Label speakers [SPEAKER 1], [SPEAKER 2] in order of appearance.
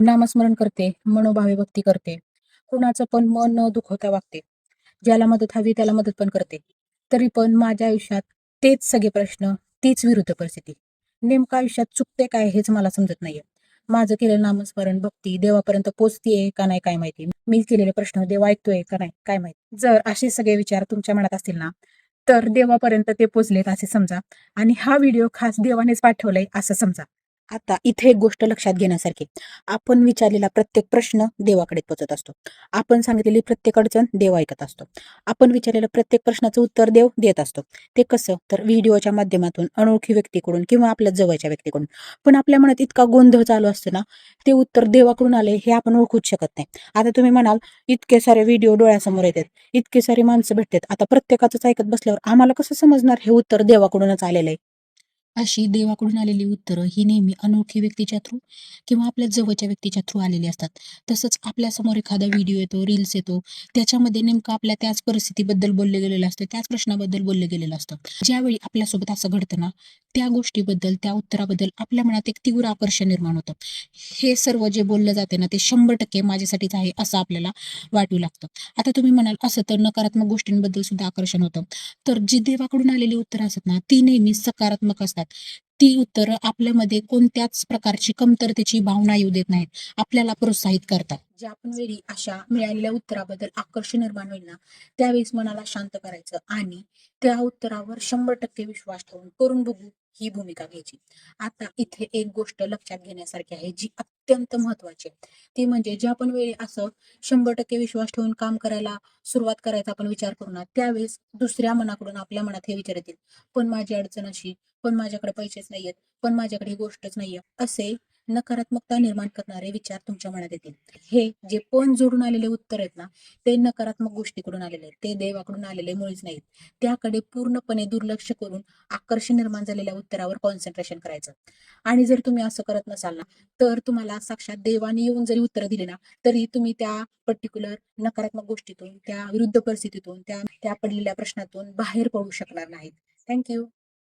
[SPEAKER 1] नामस्मरण करते, मनोभावे भक्ती करते. कुणाचं पण मन न दुखवता वागते. ज्याला मदत हवी त्याला मदत पण करते. तरी पण माझ्या आयुष्यात तेच सगळे प्रश्न, तीच विरुद्ध परिस्थिती. नेमकं आयुष्यात चुकते काय हेच मला समजत नाहीये. माझं केलेलं नामस्मरण, भक्ती देवापर्यंत पोहोचतीये का नाही काय माहिती. मी केलेले प्रश्न देव ऐकतोय का नाही काय माहिती. जर असे सगळे विचार तुमच्या मनात असतील ना, तर देवापर्यंत ते पोचलेत असे समजा आणि हा व्हिडिओ खास देवानेच पाठवलाय असं समजा. आता इथे एक गोष्ट लक्षात घेण्यासारखी, आपण विचारलेला प्रत्येक प्रश्न देवाकडे पोचत असतो. आपण सांगितलेली प्रत्येक अडचण देव ऐकत असतो. आपण विचारलेल्या प्रत्येक प्रश्नाचं उत्तर देव देत असतो. ते कसं? तर व्हिडिओच्या माध्यमातून, अनोळखी व्यक्तीकडून किंवा आपल्या जवळच्या व्यक्तीकडून. पण आपल्या मनात इतका गोंधळ चालू असतो ना, ते उत्तर देवाकडून आले हे आपण ओळखूच शकत नाही. आता तुम्ही म्हणाल, इतके सारे व्हिडिओ डोळ्यासमोर येतात, इतके सारी माणसं भेटतात, आता प्रत्येकाचंच ऐकत बसल्यावर आम्हाला कसं समजणार हे उत्तर देवाकडूनच आलेलं आहे? अशी देवाकडून आलेली उत्तरं ही नेहमी अनोळखी व्यक्तीच्या थ्रू किंवा आपल्या जवळच्या व्यक्तीच्या थ्रू आलेली असतात. तसंच आपल्यासमोर एखादा व्हिडिओ येतो, रील्स येतो, त्याच्यामध्ये नेमकं आपल्या त्याच परिस्थितीबद्दल बोललं गेलेलं असतं, त्याच प्रश्नाबद्दल बोललं गेलेलं असतं. ज्यावेळी आपल्यासोबत असं घडतं ना, त्या गोष्टीबद्दल, त्या उत्तराबद्दल आपल्या मनात एक तीव्र आकर्षण निर्माण होतं. हे सर्व जे बोललं जाते ना, ते 100% माझ्यासाठीच आहे असं आपल्याला वाटू लागतं. आता तुम्ही म्हणाल, असं तर नकारात्मक गोष्टींबद्दल सुद्धा आकर्षण होतं. तर जी देवाकडून आलेली उत्तरं असतात ना, ती नेहमी सकारात्मक असतात. ती उत्तरं आपल्यामध्ये कोणत्याच प्रकारची कमतरतेची भावना येऊ देत नाहीत. आपल्याला प्रोत्साहित करतात. ज्या पण वेळी अशा मिळालेल्या उत्तराबद्दल आकर्षण निर्माण होईल ना, त्यावेळेस मनाला शांत करायचं आणि त्या उत्तरावर 100% विश्वास ठेवून करून बघू ही भूमिका घ्यायची. आता इथे एक गोष्ट लक्षात घेण्यासारखी आहे, जी अत्यंत महत्त्वाची आहे. ती म्हणजे ज्या पण वेळी असं 100% विश्वास ठेवून काम करायला सुरुवात करायचा आपण विचार करू ना, त्यावेळेस दुसऱ्या मनाकडून आपल्या मनात हे विचार येतील, पण माझी अडचण अशी, पण माझ्याकडे पैसेच नाहीयेत, पण माझ्याकडे ही गोष्टच नाहीये. असे नकारात्मकता निर्माण करणारे विचार तुमच्या मनात येतील. हे जे पण जोडून आलेले उत्तर आहेत ना, ते नकारात्मक गोष्टीकडून आलेले आहेत. ते देवाकडून आलेले मुळीच नाहीत. त्याकडे पूर्णपणे दुर्लक्ष करून आकर्षण निर्माण झालेल्या उत्तरावर कॉन्सन्ट्रेशन करायचं. आणि जर तुम्ही असं करत नसाल ना, तर तुम्हाला साक्षात देवाने येऊन जरी उत्तरं दिली ना, तरी तुम्ही त्या पर्टिक्युलर नकारात्मक गोष्टीतून, त्या विरुद्ध परिस्थितीतून, त्या त्या पडलेल्या प्रश्नातून बाहेर पडू शकणार नाहीत. थँक